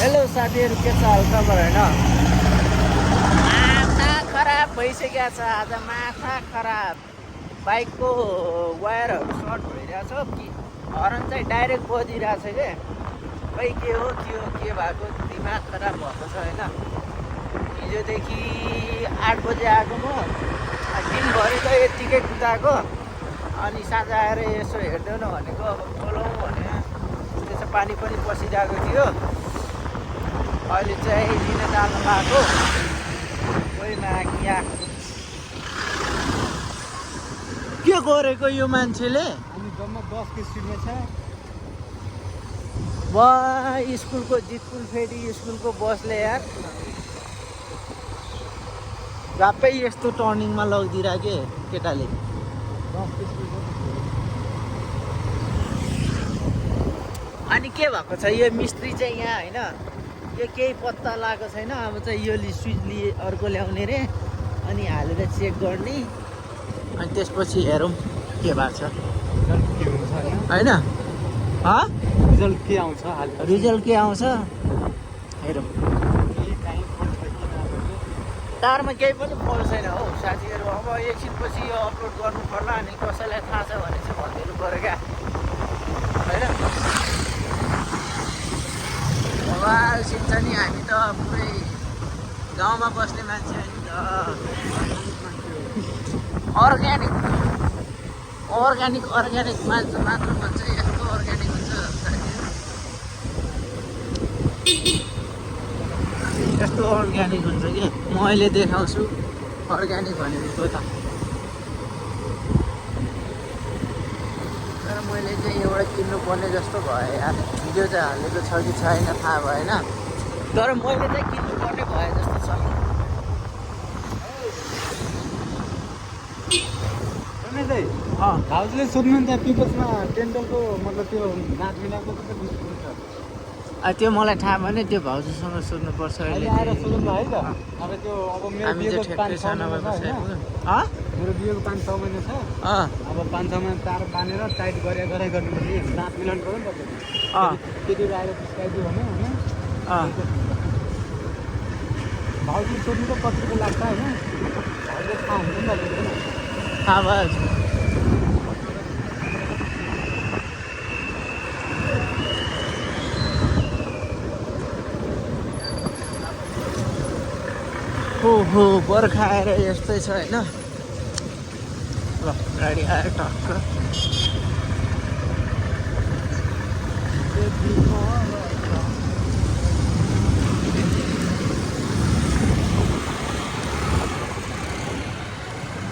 Hello साथीहरू, के छ हालखबर होइन? माथा खराब भइसकेको छ आज, माथा खराब। बाइकको वायरहरू सर्ट भइरहेछ कि हर्न चाहिँ डाइरेक्ट बजिरहेछ के। खै के हो के भएको, दिमाग खराब भएको छ होइन। हिजोदेखि 8 बजे आएको म, दिनभरि त यत्तिकै कुदाएको। अनि साँझ आएर यसो हेर्दैन भनेको, अब बोलाउँ भने त्यसो पानी पनि पसिरहेको थियो। अहिले चाहिँ लिन जानु भएको कोही मागिया। के गरेको यो मान्छेले? हामी जम्मा 10 को स्पिडमा छ। वाह, स्कुलको जितपुर फेरि स्कुलको बसले यार झ्याप्पै यस्तो टर्निङमा लगिदिएर के केटाले। 10 को स्पिडमा। अनि के भएको छ यो मिस्त्री चाहिँ यहाँ होइन, यो केही पत्ता लागेको छैन। अब चाहिँ यो स्विच अर्को ल्याउने रे, अनि हालेर चेक गर्ने, अनि त्यसपछि हेरौँ के भएको छ होइन। रिजल्ट के आउँछ रिजल्ट के आउँछ हेरौँ। तारमा केही पनि फल छैन हौ साथीहरू। अब एकछिनपछि यो अपलोड गर्नु पर्ला, अनि कसैलाई थाहा छ भने चाहिँ भनिदिनु पऱ्यो क्या होइन। सिन्छ नि, हामी त पुरै गाउँमा बस्ने मान्छे हो नि त। अर्ग्यानिक मात्र भन्छ, यस्तो अर्ग्यानिक हुन्छ यस्तो अर्ग्यानिक हुन्छ कि म अहिले देखाउँछु अर्ग्यानिक भनेको त। तर मैले चाहिँ एउटा किन्नुपर्ने जस्तो भयो यार। भिडियो चाहिँ हालेको छ कि छैन थाहा भएन, तर मैले चाहिँ किन्नुपर्ने भए जस्तो छ। भाउजूले सोध्नु नि त्यहाँ पिपल्समा टेन्डलको मतलब त्यो नाच मिलाएको त्यो मलाई थाहा भएन, त्यो भाउजूसँग सोध्नुपर्छ अहिले। आएर सोध्नु है त। अब त्यो अब मेरो बिहेको 5-6 महिना छ होइन। मेरो बिहेको 5-6 महिना छ। अब 5-6 महिना तार बाँधेर टाइट गरे गर्नुपर्छ। दाँत मिलाउनु पर्यो नि तपाईँले। त्यति आएर पिस्काइदियो भने होइन। भाउजूले सोध्नु त कति रुपियाँ लाग्छ होइन। भाउजूले थाहा हुन्छ नि तपाईँले। थाहा भयो। हो बर्खा आएर यस्तै छ होइन। ल गाडी आयो टक्क।